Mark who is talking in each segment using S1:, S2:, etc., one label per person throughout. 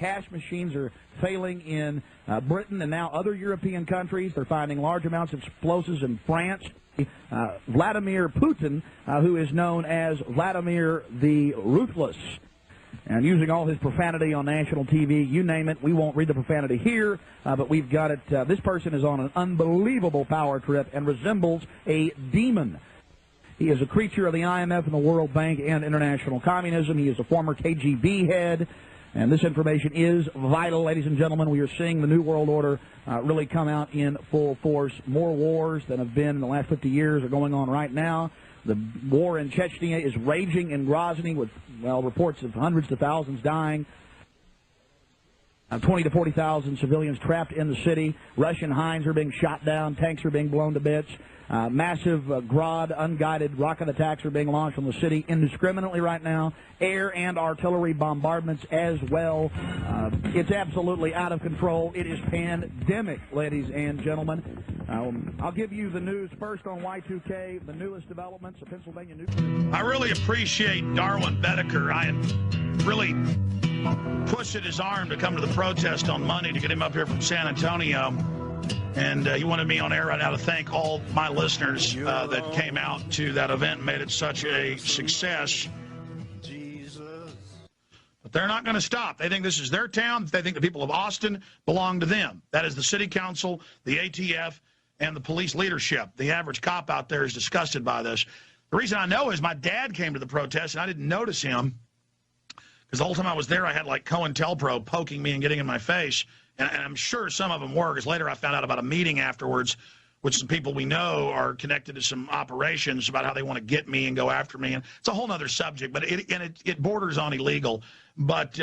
S1: cash machines are failing in Britain and now other European countries. They're finding large amounts of explosives in France. Vladimir Putin, who is known as Vladimir the Ruthless, and using all his profanity on national TV, you name it. We won't read the profanity here, but we've got it. This person is on an unbelievable power trip and resembles a demon. He is a creature of the IMF and the World Bank and international communism. He is a former KGB head, and this information is vital, ladies and gentlemen. We are seeing the New World Order really come out in full force. More wars than have been in the last 50 years are going on right now. The war in Chechnya is raging in Grozny with, well, reports of hundreds to thousands dying. 20 to 40,000 civilians trapped in the city. Russian Hinds are being shot down. Tanks are being blown to bits. Massive Grad unguided rocket attacks are being launched on the city indiscriminately right now. Air and artillery bombardments as well. It's absolutely out of control. It is pandemic, ladies and gentlemen. I'll give you the news first on Y2K, the newest developments of Pennsylvania nuclear.
S2: I really appreciate Darwin Bedecker. I am really pushing his arm to come to the protest on Monday to get him up here from San Antonio. And he wanted me on air right now to thank all my listeners that came out to that event and made it such a success. But they're not going to stop. They think this is their town. They think the people of Austin belong to them. That is the city council, the ATF, and the police leadership. The average cop out there is disgusted by this. The reason I know is my dad came to the protest, and I didn't notice him because the whole time I was there, I had like COINTELPRO poking me and getting in my face. And I'm sure some of them were, because later I found out about a meeting afterwards with some people we know are connected to some operations about how they want to get me and go after me. And it's a whole other subject, but it borders on illegal. But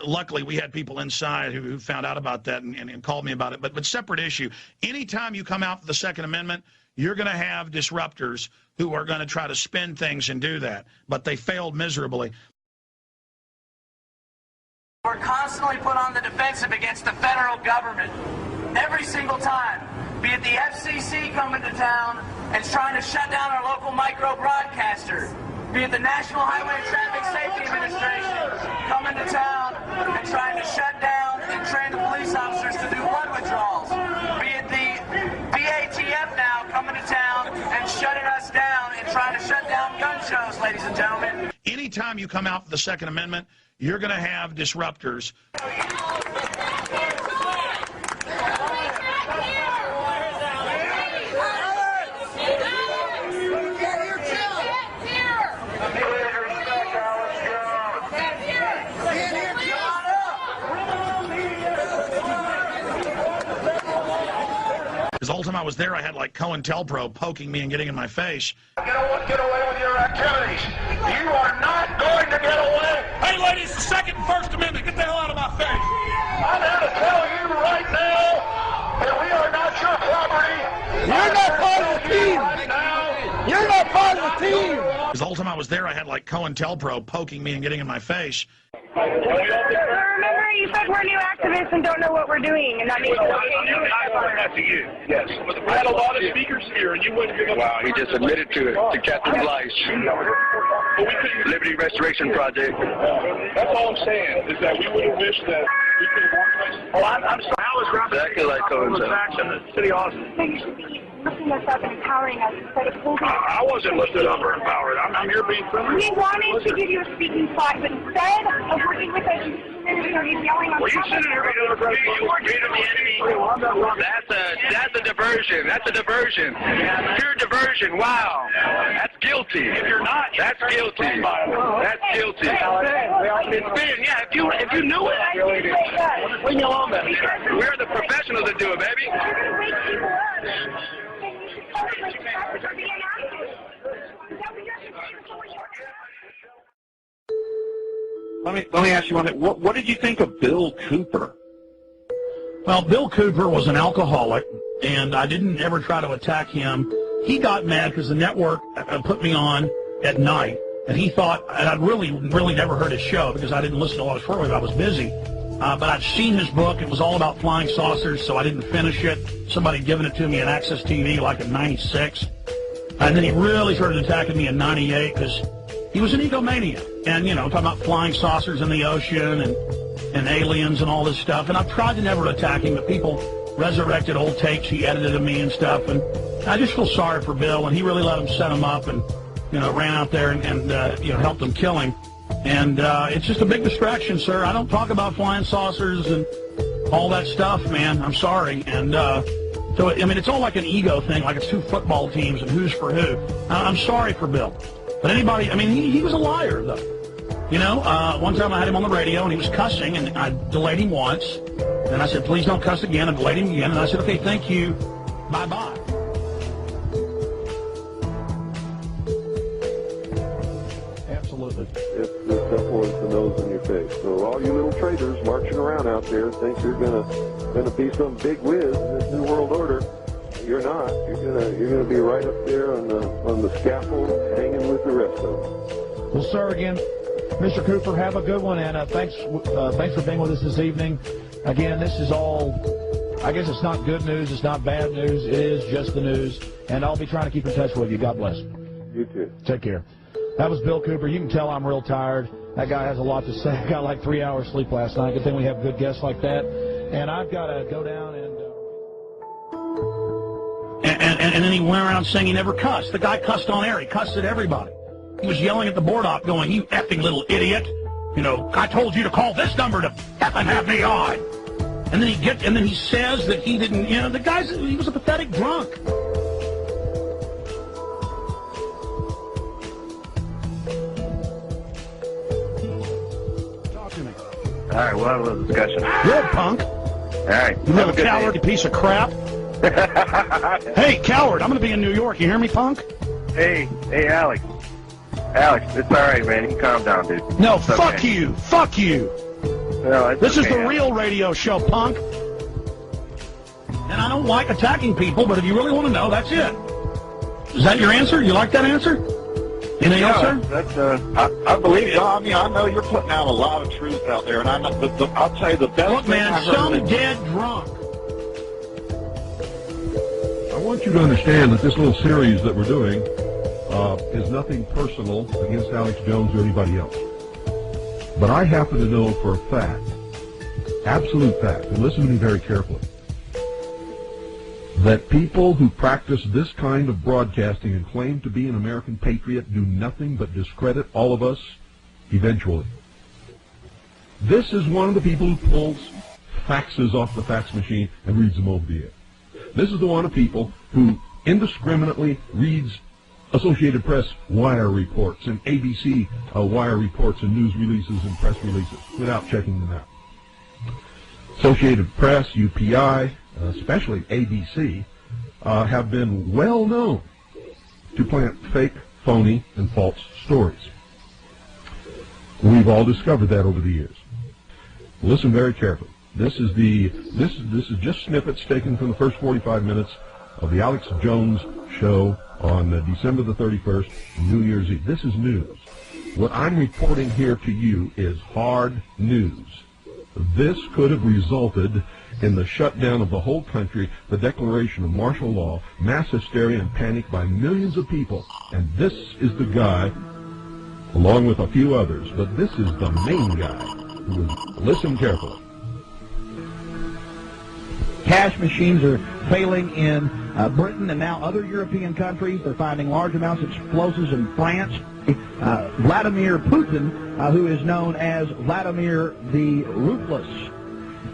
S2: luckily, we had people inside who found out about that and called me about it. But separate issue. Anytime you come out for the Second Amendment, you're going to have disruptors who are going to try to spin things and do that. But they failed miserably.
S3: We're constantly put on the defensive against the federal government. Every single time. Be it the FCC coming to town and trying to shut down our local micro broadcaster. Be it the National Highway and Traffic Safety Administration coming to town and trying to shut down and train the police officers to do blood withdrawals. Be it the BATF now coming to town and shutting us down and trying to shut down gun shows, ladies and gentlemen.
S2: Anytime you come out for the Second Amendment, you're going to have disruptors. Because the whole time I was there, I had like COINTELPRO poking me and getting in my face.
S4: Get away with your activities. You are not going to get away.
S5: Hey, ladies, the Second and First Amendment. Get the hell out of my face.
S4: I'm here to tell you right now that we are not your property.
S6: You're not part of the team.
S4: Right now.
S6: You're not part of the team.
S2: Because the whole time I was there, I had like COINTELPRO poking me and getting in my face.
S7: Remember, you said we're new activists and don't know what we're doing, and that means
S4: I pointed that to you. Yes. We had a lot of speakers here, and you wouldn't give up.
S8: Wow, he just admitted to it, to Captain Blythe. Liberty Restoration Project.
S4: That's all I'm saying, is that we would have wished that we could have organized. Oh, I'm sorry. I was grabbing
S8: exactly like
S4: the facts in the city of Austin.
S7: So you should be lifting us up and empowering us instead of holding us.
S4: I wasn't lifted up or empowered. I'm here being friendly.
S7: We wanted to give you a speaking spot, but instead of working with us, you started yelling on
S4: Well, you sitting here being a friend.
S8: You were treating the enemy. That's a diversion. That's a diversion. Pure diversion. Wow. That's guilty.
S4: If you're not,
S8: that's guilty. That's guilty. It's been, yeah. If you knew it,
S4: leave me alone then.
S8: We're the professionals that do it, baby.
S9: Let me ask you one thing. What did you think of Bill Cooper?
S1: Well, Bill Cooper was an alcoholic, and I didn't ever try to attack him. He got mad because the network put me on at night, and he thought, and I'd really never heard his show because I didn't listen to all his programs. I was busy. But I'd seen his book. It was all about flying saucers, so I didn't finish it. Somebody had given it to me at Access TV like in '96. And then he really started attacking me in '98 because he was an egomaniac. And, you know, talking about flying saucers in the ocean and
S2: and aliens and all this stuff. And I've tried to never attack him, but people resurrected old tapes he edited of me and stuff. And I just feel sorry for Bill, and he really let him set him up and, ran out there and helped him kill him. And it's just a big distraction, sir. I don't talk about flying saucers and all that stuff, man. I'm sorry. And so, it's all like an ego thing, like it's two football teams and who's for who. I'm sorry for Bill. But anybody, he was a liar, though. One time I had him on the radio, and he was cussing, and I delayed him once. And I said, please don't cuss again. I delayed him again, and I said, okay, thank you. Bye-bye. Absolutely.
S10: It's as simple as the nose in your face. So all you little traitors marching around out there think you're gonna be some big whiz in this new world order. You're not. You're gonna be right up there on the scaffold, hanging with the rest of them.
S11: Well, sir, again, Mr. Cooper, have a good one, and thanks for being with us this evening. Again, this is all, I guess it's not good news, it's not bad news, it is just the news, and I'll be trying to keep in touch with you. God bless.
S10: You too.
S11: Take care. That was Bill Cooper. You can tell I'm real tired. That guy has a lot to say. I got like 3 hours sleep last night. Good thing we have good guests like that. And I've got to go down
S2: and then he went around saying he never cussed. The guy cussed on air. He cussed at everybody. He was yelling at the board op going, you effing little idiot. I told you to call this number to effing have me on. And then he says that he didn't, the guy's, he was a pathetic drunk. Talk to me.
S8: All right, we'll have a little discussion.
S2: Good, punk.
S8: All right.
S2: You little coward, you piece of crap. Hey, coward, I'm going to be in New York. You hear me, punk?
S8: Hey, Alex. Alex, it's all right, man. You can calm down, dude.
S2: No,
S8: it's
S2: fuck
S8: okay.
S2: you. Fuck you.
S8: No,
S2: this
S8: okay,
S2: is the real radio show, punk. And I don't like attacking people, but if you really want to know, that's it. Is that your answer? You like that answer? Anything else, sir?
S9: That's, I believe you. I know you're putting out a lot of truth out there, and I'll tell you the best
S2: Look,
S9: thing
S2: man,
S9: I've heard
S2: some dead drunk.
S12: I want you to understand that this little series that we're doing is nothing personal against Alex Jones or anybody else. But I happen to know for a fact, absolute fact, and listen to me very carefully, that people who practice this kind of broadcasting and claim to be an American patriot do nothing but discredit all of us eventually. This is one of the people who pulls faxes off the fax machine and reads them over the air. This is the one of people who indiscriminately reads Associated Press wire reports and ABC wire reports and news releases and press releases without checking them out. Associated Press, UPI, especially ABC, have been well known to plant fake, phony, and false stories. We've all discovered that over the years. Listen very carefully. This is just snippets taken from the first 45 minutes of the Alex Jones show on December the 31st, New Year's Eve. This is news. What I'm reporting here to you is hard news. This could have resulted in the shutdown of the whole country, the declaration of martial law, mass hysteria and panic by millions of people. And this is the guy, along with a few others, but this is the main guy who is, listen carefully.
S1: Cash machines are failing in Britain and now other European countries. They're finding large amounts of explosives in France. Vladimir Putin, who is known as Vladimir the Ruthless,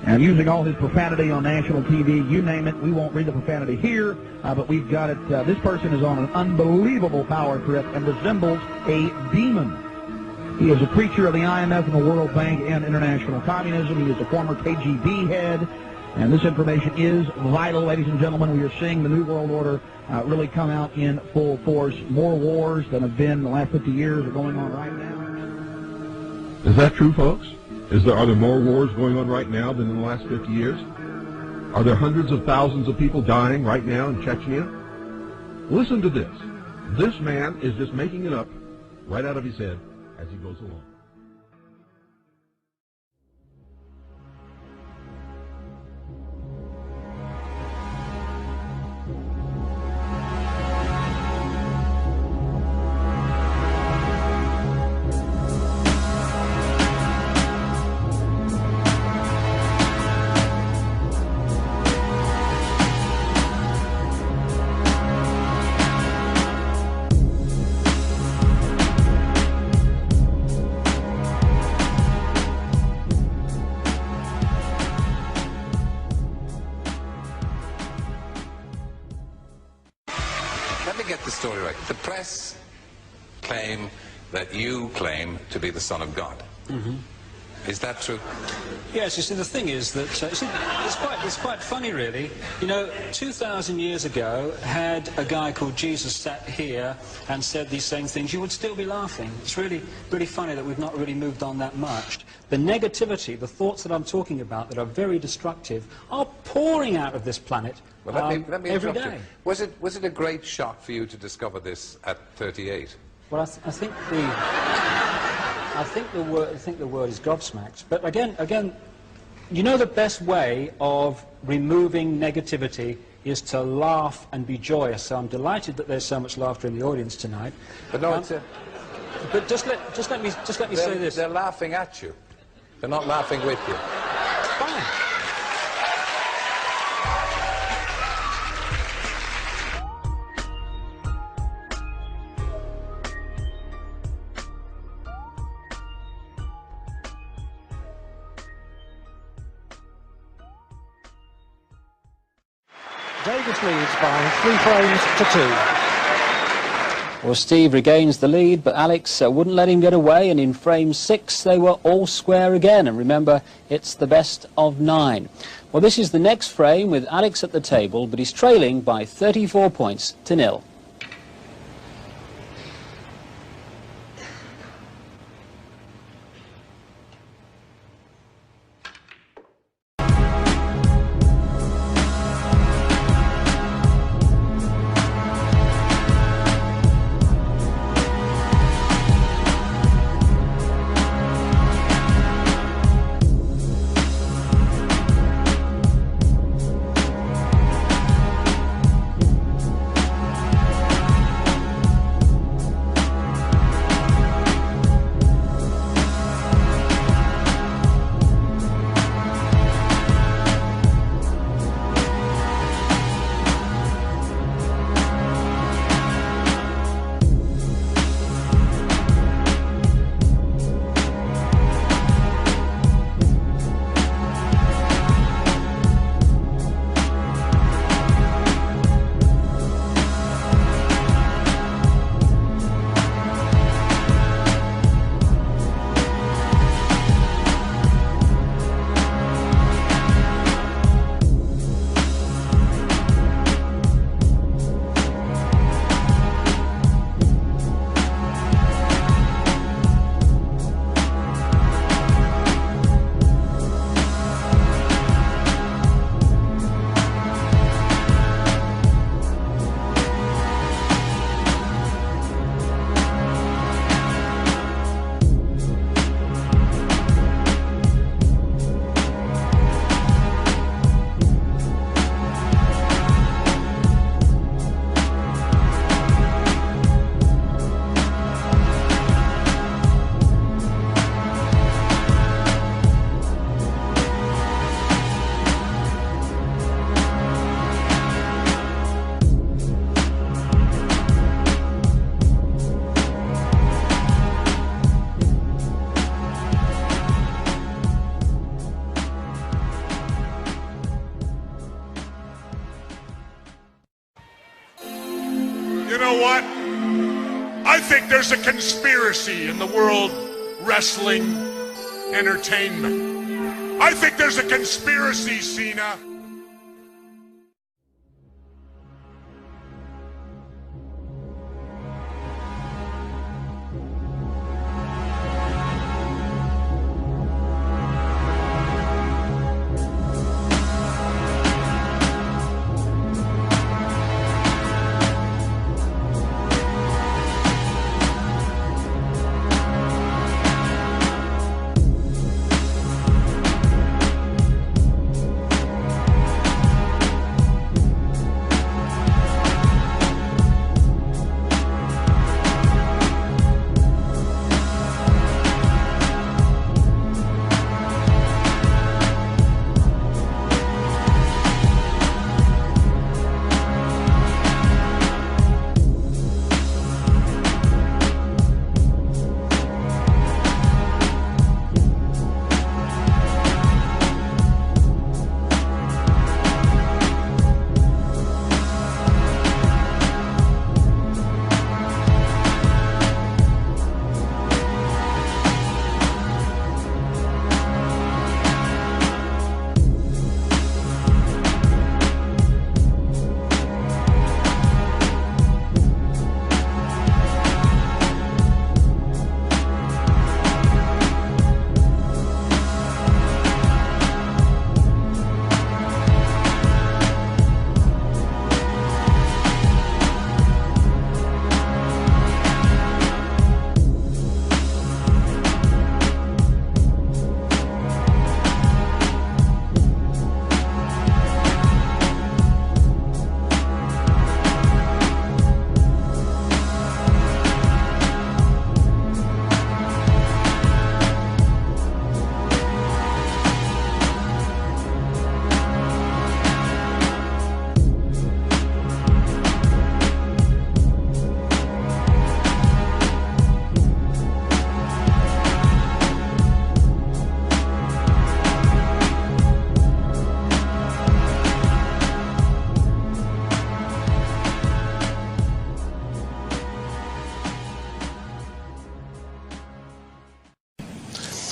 S1: and using all his profanity on national TV, you name it. We won't read the profanity here, but we've got it. This person is on an unbelievable power trip and resembles a demon. He is a preacher of the IMF and the World Bank and international communism. He is a former KGB head. And this information is vital, ladies and gentlemen. We are seeing the New World Order really come out in full force. More wars than have been in the last 50 years are going on right now.
S12: Is that true, folks? Are there more wars going on right now than in the last 50 years? Are there hundreds of thousands of people dying right now in Chechnya? Listen to this. This man is just making it up right out of his head as he goes along.
S13: correct. The press claim that you claim to be the Son of God.
S14: Mm-hmm.
S13: Is that true?
S14: Yes, you see, the thing is that it's quite funny, really. You know, 2,000 years ago, had a guy called Jesus sat here and said these same things, you would still be laughing. It's really funny that we've not really moved on that much. The negativity, the thoughts that I'm talking about that are very destructive, are pouring out of this planet
S13: well, let me
S14: every
S13: interrupt
S14: day.
S13: you. Was it a great shock for you to discover this at 38?
S14: Well, I think the word is gobsmacked. But again, you know, the best way of removing negativity is to laugh and be joyous. So I'm delighted that there's so much laughter in the audience tonight.
S13: But no,
S14: but just let me say this.
S13: They're laughing at you. They're not laughing with you.
S14: Fine.
S15: Davis leads by 3 frames to 2.
S14: Well, Steve regains the lead, but Alex wouldn't let him get away, and in frame 6 they were all square again. And remember, it's the best of 9. Well, this is the next frame with Alex at the table, but he's trailing by 34 points to 0.
S5: You know what? I think there's a conspiracy in the world wrestling entertainment. I think there's a conspiracy, Cena.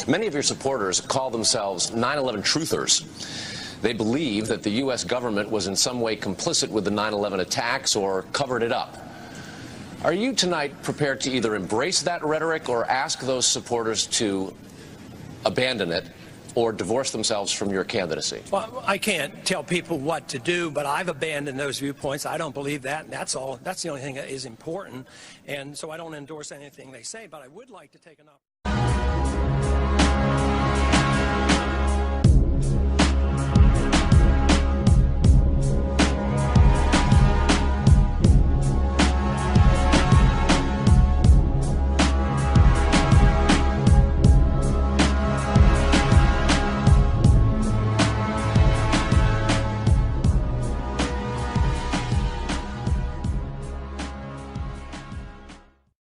S16: Many of your supporters call themselves 9/11 truthers. They believe that the U.S. government was in some way complicit with the 9/11 attacks or covered it up. Are you tonight prepared to either embrace that rhetoric or ask those supporters to abandon it or divorce themselves from your candidacy?
S17: Well, I can't tell people what to do, but I've abandoned those viewpoints. I don't believe that, and that's all. That's the only thing that is important. And so I don't endorse anything they say, but I would like to take an opportunity.